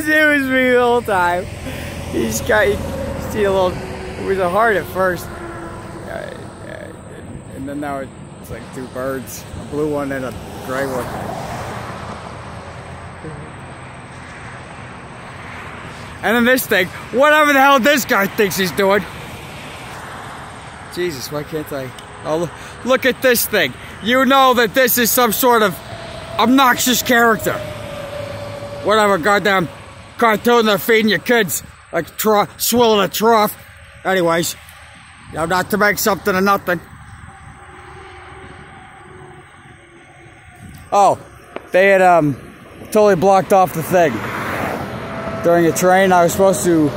It was me the whole time. You see a little, it was a heart at first. And then now it's like two birds, a blue one and a gray one. And then this thing, whatever the hell this guy thinks he's doing. Jesus, why can't I? Oh, look at this thing. You know that this is some sort of obnoxious character. Whatever goddamn cartoon they're feeding your kids. Like swilling a trough. Anyways, you know, not to make something of nothing. Oh, they had totally blocked off the thing. During a train, I was supposed to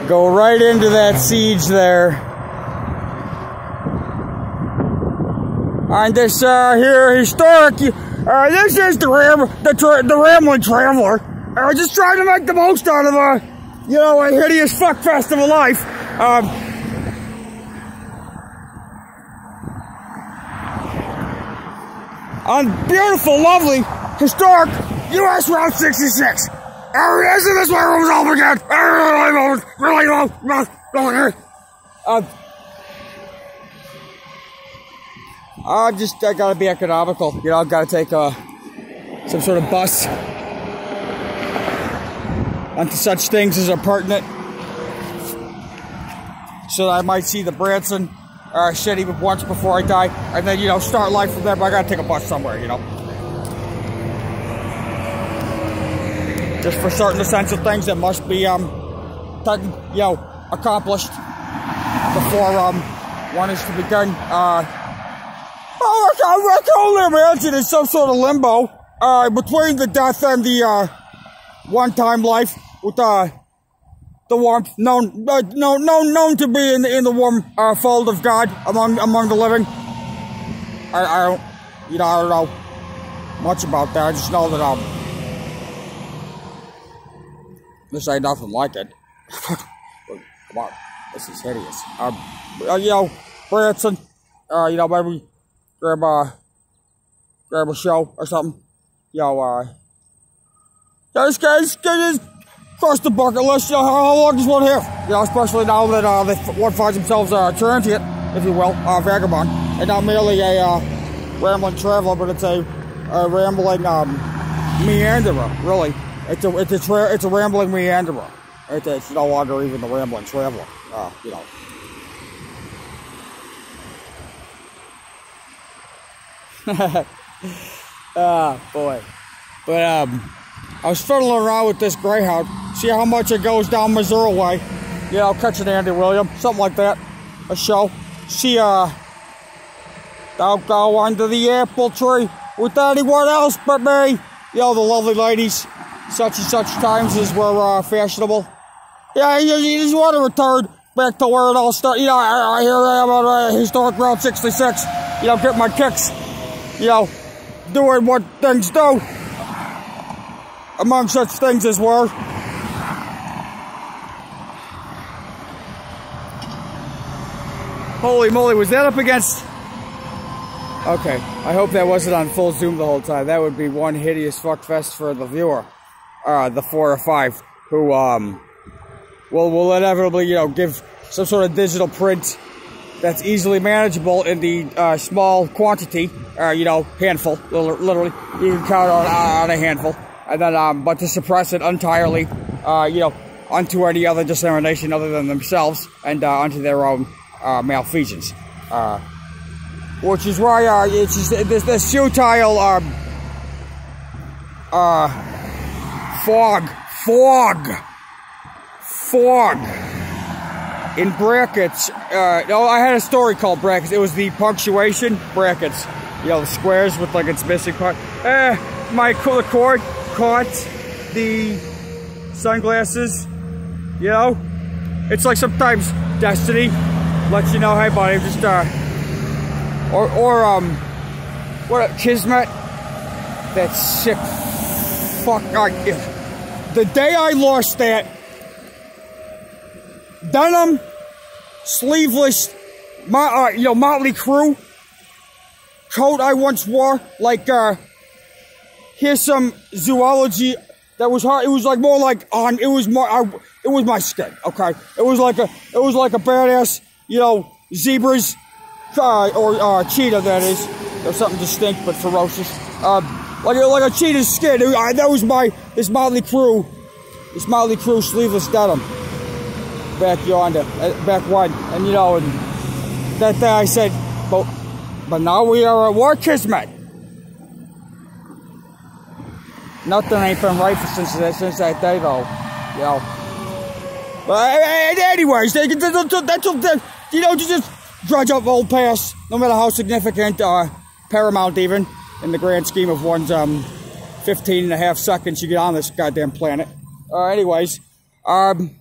go right into that siege there. On this here historic, this is the Rambling Traveler. Just trying to make the most out of a hideous fuckfest of a life. On beautiful, lovely, historic U.S. Route 66. Isn't this where it was all began? I gotta be economical. You know, I've gotta take some sort of bus onto such things as are pertinent. So that I might see the Branson shit even once before I die. And then, start life from there, but I gotta take a bus somewhere, Just for certain essential things that must be, accomplished before one is to begin. I can only imagine in some sort of limbo between the death and the one-time life with the warmth known to be in the warm fold of God among the living. I don't know much about that. I just know that this ain't nothing like it. Come on, this is hideous. Branson, maybe grab a show or something. Just cross the bucket list. How long does one have? Especially now that one finds themselves transient, if you will, vagabond, and not merely a rambling traveler, but it's a rambling meanderer. Really, it's a rambling meanderer. It's no longer even the rambling traveler. Boy. But, I was fiddling around with this Greyhound. See how much it goes down Missouri way. Catching Andy William. Something like that. A show. See, don't go under the apple tree with anyone else but me. The lovely ladies. Such and such times as were, fashionable. Yeah, you just want to return back to where it all started. Here I am on historic Route 66. Get my kicks. Doing what things do. Among such things as were. Holy moly, was that up against... Okay, I hope that wasn't on full zoom the whole time. That would be one hideous fuckfest for the viewer. The 4 or 5 who, will inevitably, give some sort of digital print that's easily manageable in the small quantity, handful, literally. You can count on a handful. And then, but to suppress it entirely, onto any other dissemination other than themselves and onto their own malfeasance. Which is why it's just this futile fog in brackets. No, I had a story called brackets. It was the punctuation brackets. The squares with like its missing part. My cord caught the sunglasses. It's like sometimes destiny lets you know, hey buddy, just What a Kismet. That sick fuck. The day I lost that denim, sleeveless, Motley Crue coat I once wore, like, here's some zoology that was hard. It was like more like on. It was my skin. Okay, it was like a badass, zebras or cheetah. That is, there's something distinct but ferocious. Like a cheetah's skin. That was this Motley Crue sleeveless denim back yonder, back when, and and that day I said, but now we are at war, Kismet. Nothing ain't been right since that day, though. But anyways, just dredge up old past, no matter how significant, paramount even, in the grand scheme of one's 15 and a half seconds you get on this goddamn planet. Anyways, ain't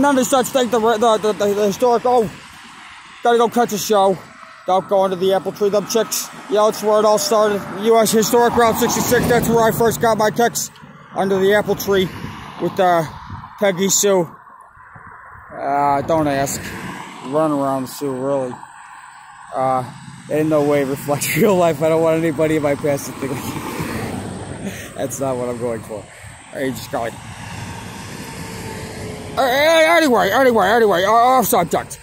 none of such thing. The historic. Oh, gotta go catch a show. Don't go into the apple tree. Them chicks. It's where it all started. U.S. Historic Route 66. That's where I first got my kicks, under the apple tree with Peggy Sue. Don't ask. Run around Sue, really. In no way reflects real life. I don't want anybody in my past to think that's not what I'm going for. Alright, just go ahead. Anyway, off subject.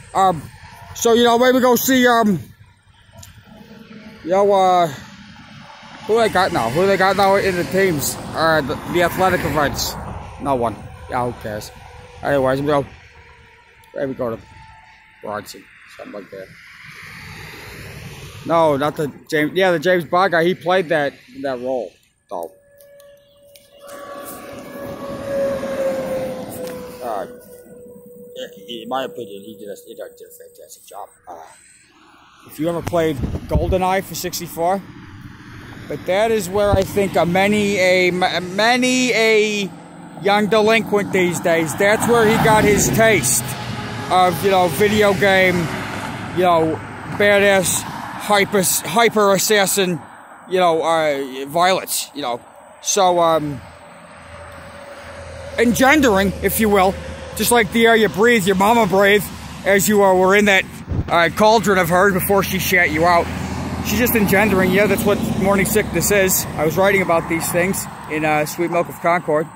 So, maybe go see, who they got now? Who they got now in the teams? The athletic events? No one. Yeah, who cares? Anyways, maybe go to Bronson, something like that. No, not the James. Yeah, the James Bond guy. He played that role, though. In my opinion, he did a fantastic job. If you ever played GoldenEye for 64, but that is where I think many a young delinquent these days, that's where he got his taste of video game, badass hyper assassin, violence, so engendering, if you will. Just like the air you breathe, your mama breathed, as you were in that cauldron of hers before she shat you out. She's just engendering you. That's what morning sickness is. I was writing about these things in Sweet Milk of Concord.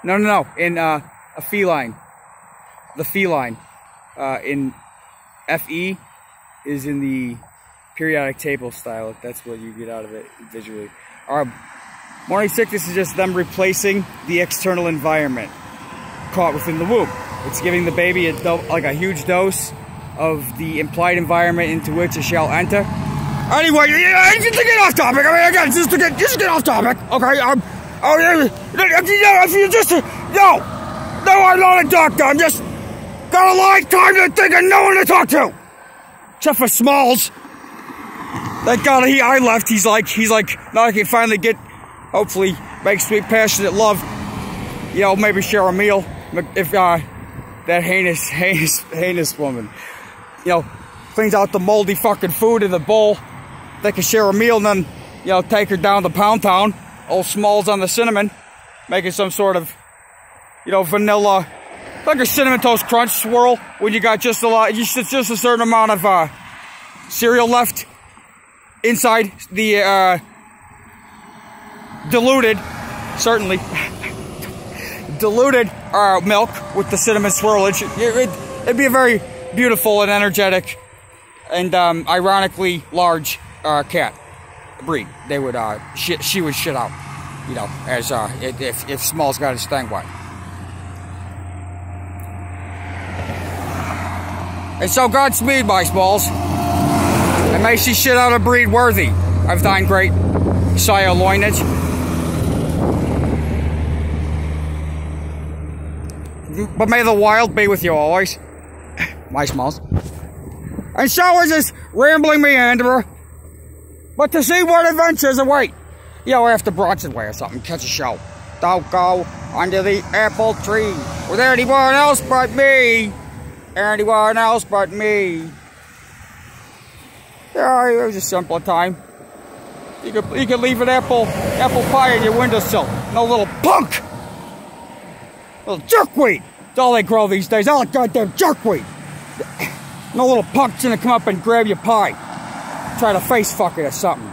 No. In a feline. The feline. In FE is in the periodic table style. That's what you get out of it visually. Morning sickness is just them replacing the external environment caught within the womb. It's giving the baby a huge dose of the implied environment into which it shall enter. Anyway, just to get off topic. I mean, again, just to get off topic. Okay. If you just no, I'm not a doctor. I'm just got a lifetime to think and no one to talk to, except for Smalls. Thank God I left. He's like, now I can finally hopefully make sweet passionate love. Maybe share a meal. If that heinous woman, cleans out the moldy fucking food in the bowl, they can share a meal and then, take her down to Pound Town, old Smalls on the cinnamon, making some sort of, vanilla, like a Cinnamon Toast Crunch swirl when you got just a certain amount of cereal left inside the diluted milk with the cinnamon swirlage. It'd be a very beautiful and energetic and ironically large cat breed. They would she would shit out, as if Smalls got his thing wet. And so Godspeed, my Smalls, and may she shit out a breed worthy of thine great sire loinage. But may the wild be with you always, my Smalls. And so is this rambling meanderer. But to see what adventures await, after Bronson Way or something, catch a show. Don't go under the apple tree with anyone else but me. Anyone else but me. Yeah, it was a simpler time. You could leave an apple pie in your windowsill. No little punk! Little jerkweed! That's all they grow these days. All the goddamn jerkweed! No little punk's gonna come up and grab your pie. Try to face fuck it or something.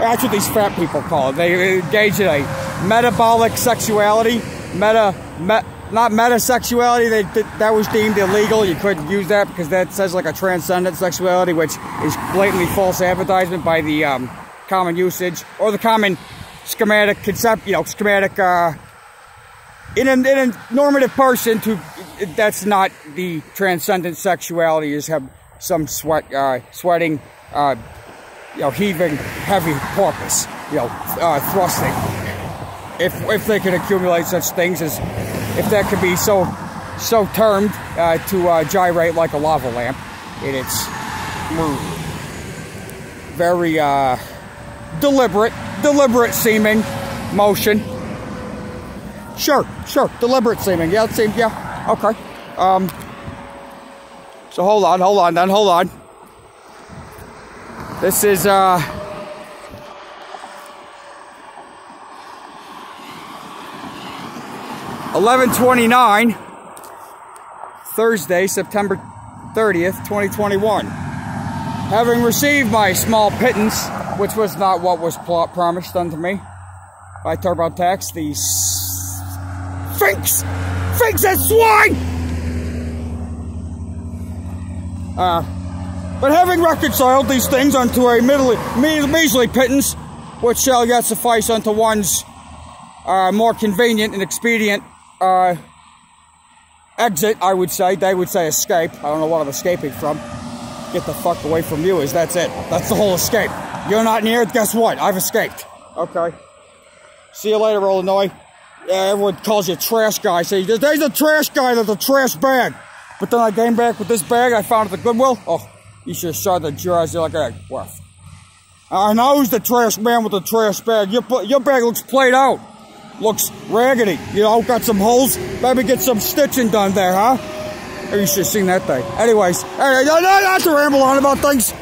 That's what these fat people call it. They engage in a metabolic sexuality. Not metasexuality. That was deemed illegal. You couldn't use that because that says like a transcendent sexuality, which is blatantly false advertisement by the common usage or the common schematic concept. You know, schematic. In a normative person, that's not the transcendent sexuality. Is have some sweating, you know, heaving, heavy porpoise, you know, thrusting. If they can accumulate such things as, if that could be so termed, to gyrate like a lava lamp in its very deliberate seeming motion. Sure, deliberate seeming. Yeah, it seems, yeah, okay. So hold on. This is 11/29, Thursday, September 30th, 2021. Having received my small pittance, which was not what was promised unto me by TurboTax, the Finks and swine! But having reconciled these things unto a measly pittance, which shall yet suffice unto one's more convenient and expedient exit, I would say. They would say escape. I don't know what I'm escaping from. Get the fuck away from you is that's it. That's the whole escape. You're not near it, guess what? I've escaped. Okay. See you later, Illinois. Everyone calls you trash guy. Say, there's a trash guy, there's a trash bag. But then I came back with this bag I found at the Goodwill. Oh, you should have saw the jars. You're like, hey, what? I know who's the trash man with the trash bag. Your bag looks played out. Looks raggedy. You know, got some holes. Maybe get some stitching done there, huh? Maybe you should have seen that thing. Anyways, not to ramble on about things.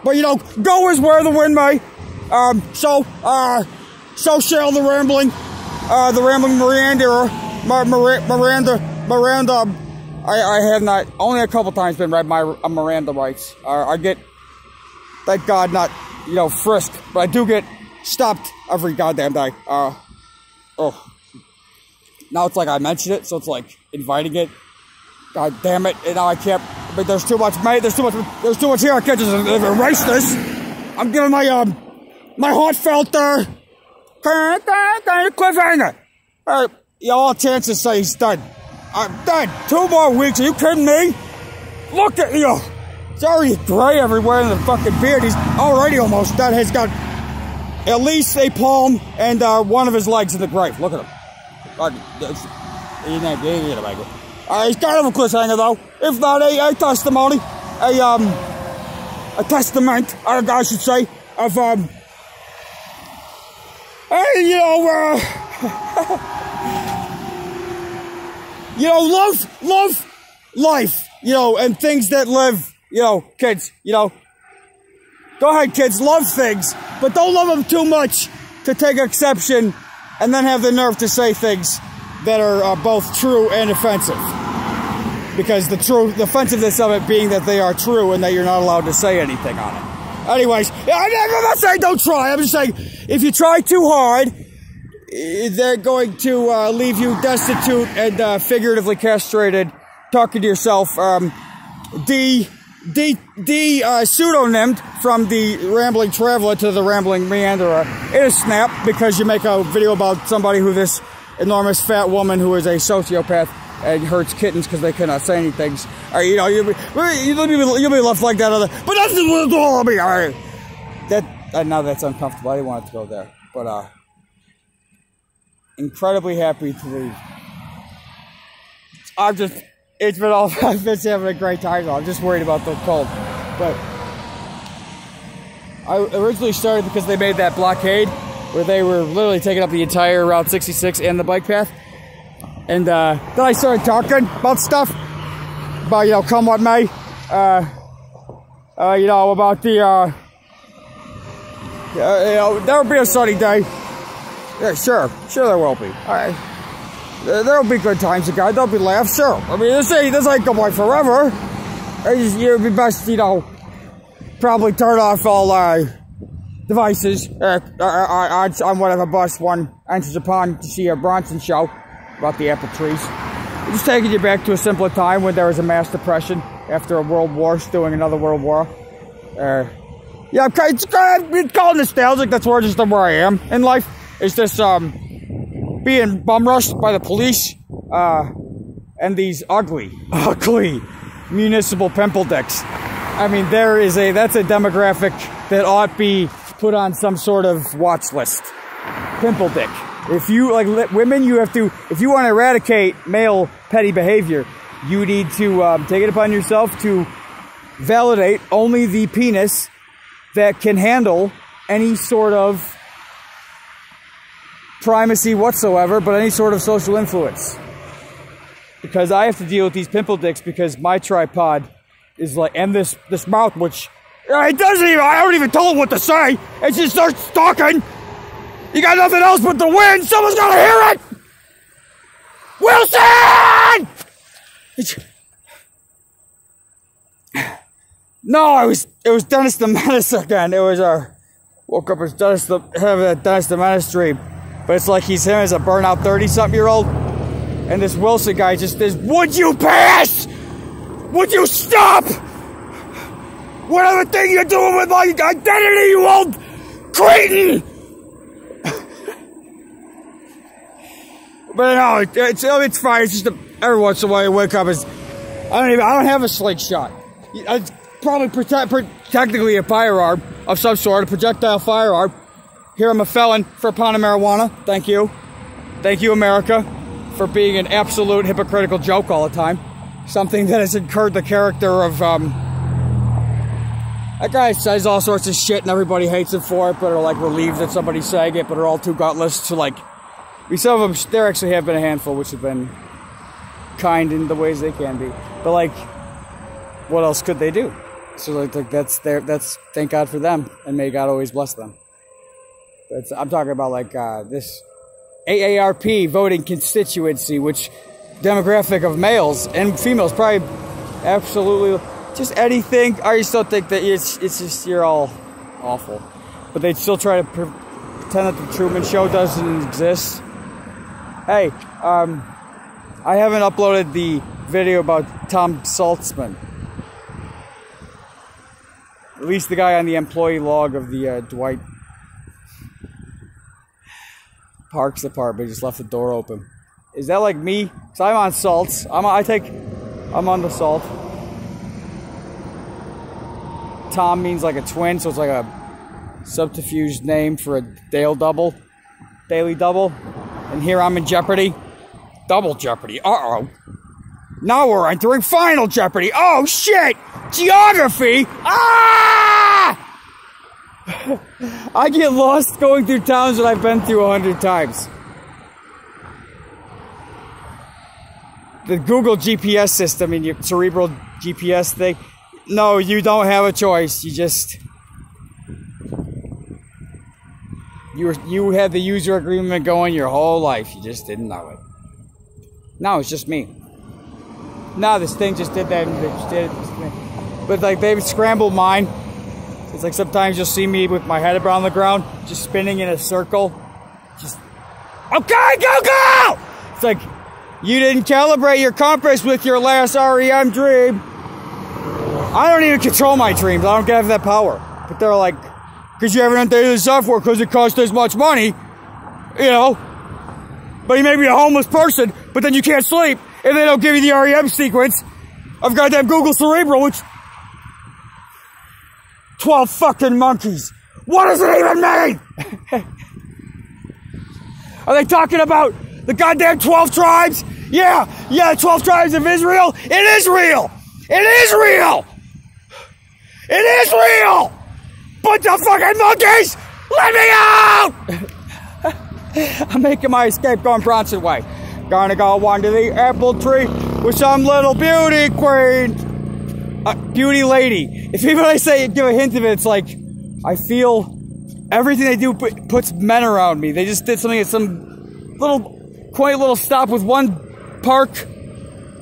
But, you know, go is where the wind may. So shall the rambling Meanderer, Miranda. I have not, only a couple times been read my Miranda rights. I get, thank God, not, you know, frisked, but I do get stopped every goddamn day. Oh. Now it's like I mentioned it, so it's like inviting it. God damn it, and now I can't, but there's too much, mate, there's too much here, I can't just erase this. I'm giving my heartfelt, cliffhanger. All chances say he's dead. I'm dead. 2 more weeks. Are you kidding me? Look at you. It's already gray everywhere in the fucking beard. He's already almost dead. He's got at least a palm and one of his legs in the grave. Look at him. He's kind of a cliffhanger though. If not a testimony, a testament, I should say, of hey, you know, you know, love life, you know, and things that live, you know, kids, you know. Go ahead, kids, love things, but don't love them too much to take exception and then have the nerve to say things that are both true and offensive. Because the offensiveness of it being that they are true and that you're not allowed to say anything on it. Anyways, I'm not saying don't try, I'm just saying if you try too hard, they're going to leave you destitute and figuratively castrated, talking to yourself, pseudonymed from the Rambling Traveler to the Rambling Meanderer in a snap because you make a video about somebody who this enormous fat woman who is a sociopath and hurts kittens because they cannot say anything. You know, you'll be left like that other, but that's all me. Alright. Now that's uncomfortable. I didn't want it to go there. But incredibly happy to leave. I've been having a great time though. I'm just worried about the cold. But I originally started because they made that blockade where they were literally taking up the entire Route 66 and the bike path. And then I started talking about stuff, about, you know, come what may, you know, about the, you know, there'll be a sunny day. Yeah, sure there will be. All right. There'll be good times again. There'll be laughs, sure. I mean, this ain't going on forever. It'd be best, you know, probably turn off all devices on whatever bus one enters upon to see a Bronson show about the apple trees. It's just taking you back to a simpler time when there was a mass depression after a world war, doing another world war. Yeah, it's called nostalgic. That's where just where I am in life. It's just being bum rushed by the police and these ugly municipal pimple dicks. I mean, that's a demographic that ought be put on some sort of watch list. Pimple dick. If you, like women, you have to, if you want to eradicate male petty behavior, you need to take it upon yourself to validate only the penis that can handle any sort of primacy whatsoever, but any sort of social influence. Because I have to deal with these pimple dicks because my tripod is like, and this mouth, which it doesn't even, I don't even tell it what to say. It just starts talking. You got nothing else but the wind. Someone's gonna hear it. Wilson! No, it was Dennis the Menace again. It was woke up as Dennis the Menace dream. But it's like he's him as a burnout 30-something-year-old. And this Wilson guy just says, would you pass? Would you stop? Whatever thing you're doing with my identity, you old cretin! But no, it's fine. It's just every once in a while you wake up as I don't have a slingshot. It's probably technically a firearm of some sort, a projectile firearm. Here I'm a felon for a pound of marijuana. Thank you. Thank you, America, for being an absolute hypocritical joke all the time. Something that has incurred the character of, that guy says all sorts of shit and everybody hates him for it, but are like relieved that somebody's saying it, but are all too gutless to like, some of them, there actually have been a handful which have been kind in the ways they can be. But like, what else could they do? So like that's thank God for them, and may God always bless them. I'm talking about like this AARP voting constituency, which demographic of males and females, probably absolutely just anything. I still think that it's just you're all awful, but they still try to pretend that the Truman Show doesn't exist. Hey, I haven't uploaded the video about Tom Saltzman. At least the guy on the employee log of the Dwight Parks department just left the door open. Is that like me? Cause I'm on salts. I'm on the salt. Tom means like a twin, so it's like a subterfuge name for a daily double. And here I'm in Jeopardy. Double Jeopardy. Uh-oh. Now we're entering Final Jeopardy. Oh, shit! Geography! Ah! I get lost going through towns that I've been through 100 times. The Google GPS system and your cerebral GPS thing. No, you don't have a choice. You just... You had the user agreement going your whole life. You just didn't know it. No, it's just me. No, this thing just did that and it just did it. But like they've scrambled mine. It's like sometimes you'll see me with my head around the ground, just spinning in a circle. Just, okay, go! It's like, you didn't calibrate your compass with your last REM dream. I don't even control my dreams. I don't have that power. But they're like, because you haven't updated the software because it costs this much money, you know. But you may be a homeless person, but then you can't sleep if they don't give you the REM sequence of goddamn Google Cerebral, which 12 fucking monkeys. What does it even mean? Are they talking about the goddamn 12 tribes? Yeah, 12 tribes of Israel. It is real. It is real. It is real. But the fucking monkeys, let me out! I'm making my escape going Bronson way. Gonna go wander the apple tree with some little beauty queen. Beauty lady. If even I say, give a hint of it, it's like, I feel everything they do puts men around me. They just did something at some quaint little stop with one park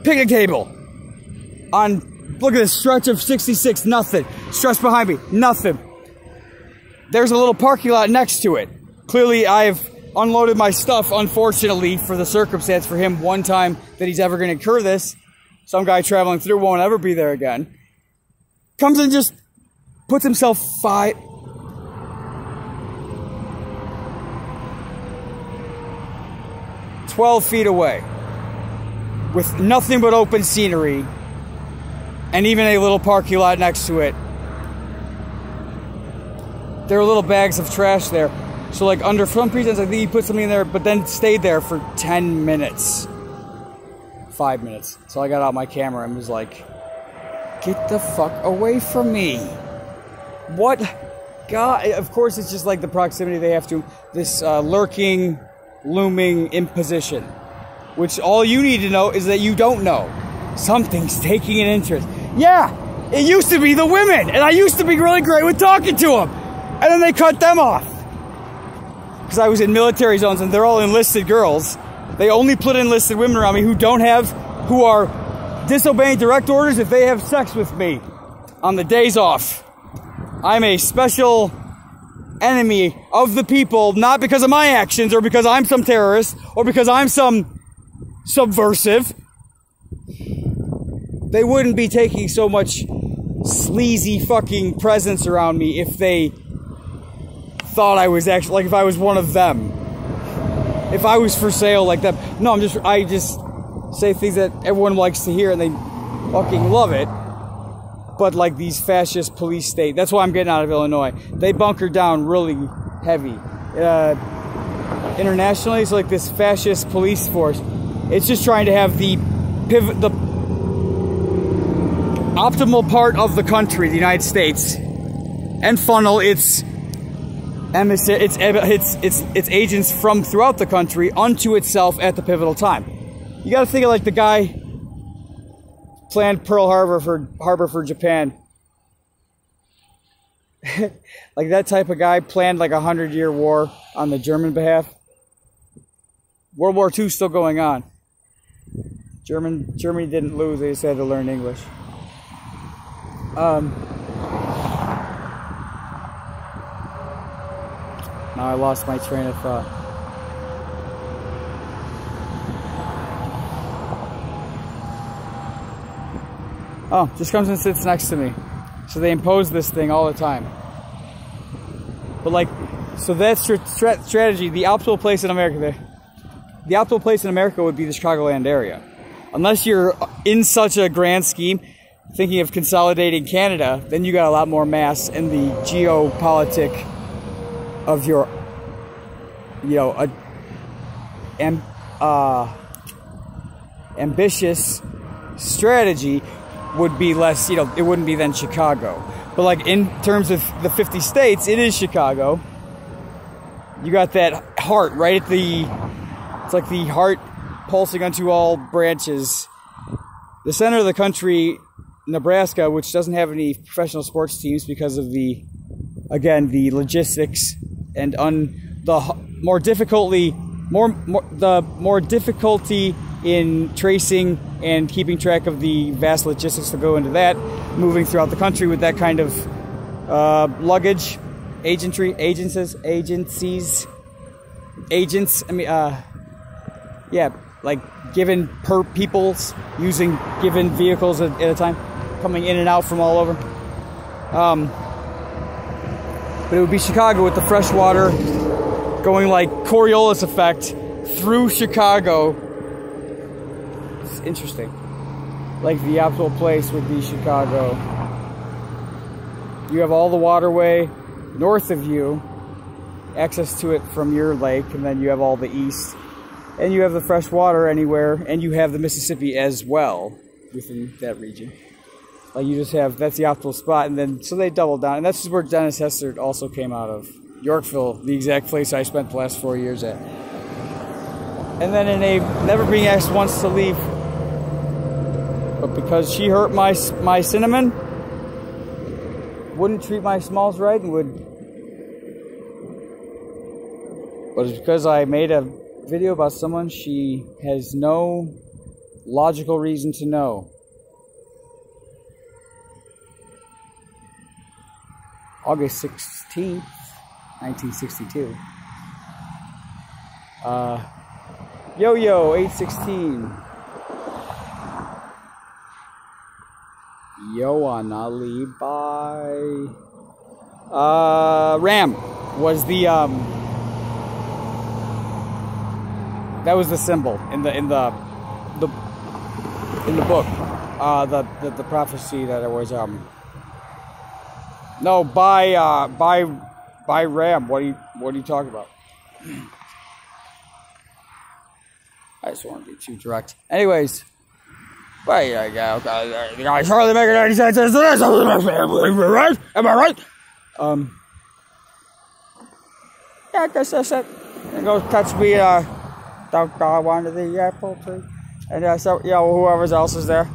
picnic table. Look at this stretch of 66, nothing. Stretch behind me, nothing. There's a little parking lot next to it. Clearly, I've unloaded my stuff, unfortunately, for the circumstance, for him one time that he's ever going to incur this. Some guy traveling through won't ever be there again. Comes and just puts himself 12 feet away with nothing but open scenery and even a little parking lot next to it. There are little bags of trash there. So like under some pretense, I think he put something in there, but then stayed there for 10 minutes. 5 minutes. So I got out my camera and was like, get the fuck away from me. What? God, of course it's just like the proximity they have to, this lurking, looming imposition. Which all you need to know is that you don't know. Something's taking an interest. Yeah, it used to be the women, and I used to be really great with talking to them. And then they cut them off. Because I was in military zones and they're all enlisted girls. They only put enlisted women around me who are disobeying direct orders if they have sex with me on the days off. I'm a special enemy of the people, not because of my actions or because I'm some terrorist or because I'm some subversive. They wouldn't be taking so much sleazy fucking presence around me if they thought I was actually, like if I was one of them. If I was for sale like them. No, I just say things that everyone likes to hear and they fucking love it. But like these fascist police state, that's why I'm getting out of Illinois. They bunker down really heavy. Internationally, it's like this fascist police force. It's just trying to have the optimal part of the country, the United States, and funnel its agents from throughout the country onto itself at the pivotal time. You got to think of like the guy planned Pearl Harbor for Japan. Like that type of guy planned like a 100-year war on the German behalf. World War II still going on. Germany didn't lose, they just had to learn English. Now I lost my train of thought. Oh, just comes and sits next to me. So they impose this thing all the time. But like, so that's strategy. The optimal place in America, the optimal place in America would be the Chicagoland area. Unless you're in such a grand scheme, thinking of consolidating Canada, then you got a lot more mass in the geopolitic of your, you know, ambitious strategy would be less, you know, it wouldn't be then Chicago. But like in terms of the 50 states, it is Chicago. You got that heart right at it's like the heart pulsing onto all branches. The center of the country, Nebraska, which doesn't have any professional sports teams because of the logistics and the more difficulty in tracing and keeping track of the vast logistics that go into that, moving throughout the country with that kind of luggage, agents. I mean, yeah, like given per peoples using given vehicles at a time, coming in and out from all over. But it would be Chicago with the fresh water going like Coriolis effect through Chicago. It's interesting. Like the optimal place would be Chicago. You have all the waterway north of you, access to it from your lake, and then you have all the east. And you have the fresh water anywhere, and you have the Mississippi as well within that region. Like you just have, that's the optimal spot, and then, so they doubled down, and that's where Dennis Hester also came out of. Yorkville, the exact place I spent the last 4 years at. And then in a never being asked once to leave, but because she hurt my cinnamon, wouldn't treat my smalls right, and would. But it's because I made a video about someone she has no logical reason to know. August 16th, 1962. Yo-Yo, 816. Yoanali by Ram was the that was the symbol in the book. The prophecy that it was no by Ram. What are you talking about? I just don't want to be too direct. Anyways, well, yeah, I hardly make any sense as to this. Right? Am I right? Yeah, I guess that's it. And go touch me, don't go under the apple tree. And so, yeah, well, whoever else is there,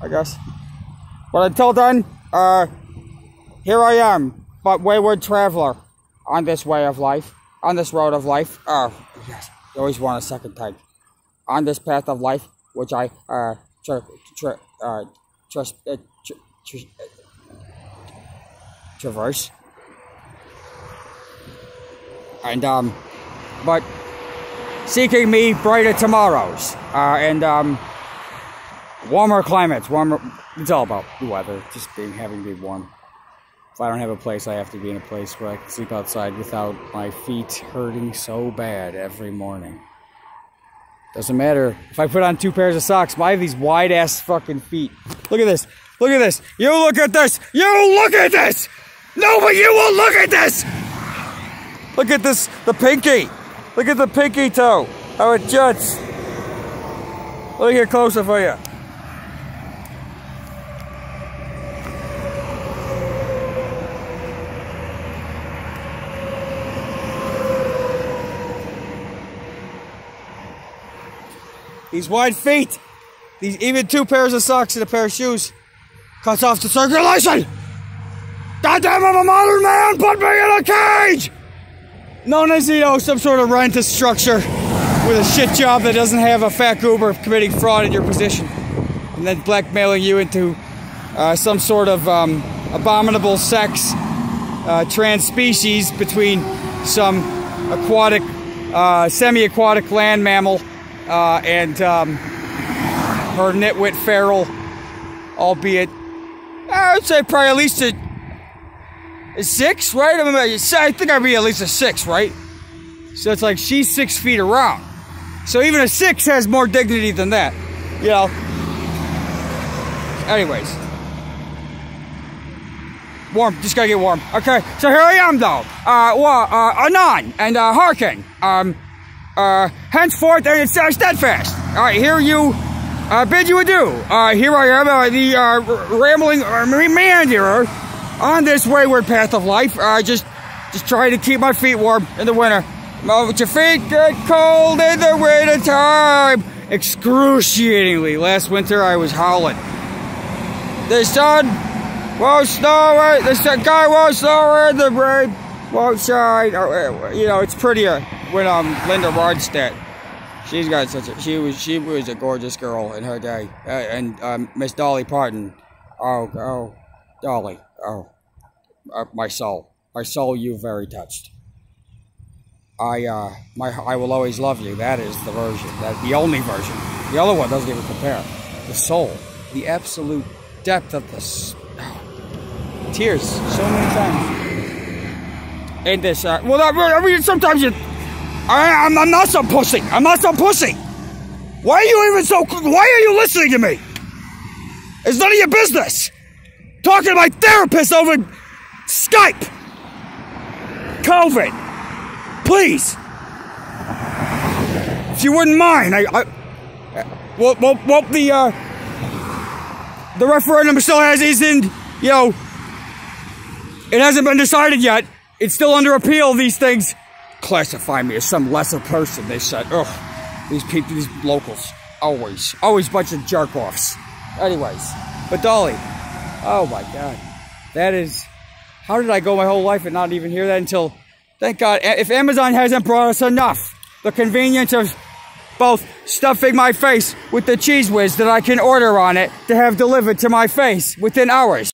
I guess. But until then, here I am, but wayward traveler on this way of life, on this road of life. Oh, yes, you always want a second take. On this path of life, which I traverse, and but seeking me brighter tomorrows, and warmer climates, warmer. It's all about the weather, just having to be warm. If I don't have a place, I have to be in a place where I can sleep outside without my feet hurting so bad every morning. Doesn't matter if I put on 2 pairs of socks. I have these wide ass fucking feet. Look at this. Look at this. You look at this. You look at this. No, but you will look at this. Look at this. The pinky. Look at the pinky toe. How it juts. Let me get closer for you. These wide feet, even 2 pairs of socks and a pair of shoes, cuts off the circulation. Goddamn, I'm a modern man. Put me in a cage. Known as, some sort of rent structure with a shit job that doesn't have a fat goober committing fraud in your position, and then blackmailing you into some sort of abominable sex, trans species between some aquatic, semi-aquatic land mammal. And her nitwit feral, albeit, I would say probably at least a 6, right? I think I'd be at least a 6, right? So it's like she's 6 feet around. So even a 6 has more dignity than that, Anyways. Warm, just gotta get warm. Okay, so here I am though. Anon and hearken. Henceforth, and it's steadfast. All right, here you bid you adieu. Here I am, the rambling meanderer on this wayward path of life. Just trying to keep my feet warm in the winter. But your feet get cold in the winter time. Excruciatingly. Last winter, I was howling. The sun won't snow. The sky won't snow in the rain won't shine. It's prettier when Linda Ronstadt, she's got she was a gorgeous girl in her day, and Miss Dolly Parton, oh Dolly, my soul, you very touched. I will always love you. That is the version, the only version. The other one doesn't even compare. The soul, the absolute depth of this tears, so many times. And this, sometimes you. I'm not some pussy. I'm not some pussy. Why are you listening to me? It's none of your business. Talking to my therapist over Skype. COVID. Please. If you wouldn't mind, the referendum still isn't, it hasn't been decided yet. It's still under appeal, these things. Classify me as some lesser person, they said. Ugh, these people, these locals. Always a bunch of jerk-offs. Anyways, but Dolly, oh my God. That is, how did I go my whole life and not even hear that until, thank God, if Amazon hasn't brought us enough, the convenience of both stuffing my face with the cheese whiz that I can order on it to have delivered to my face within hours.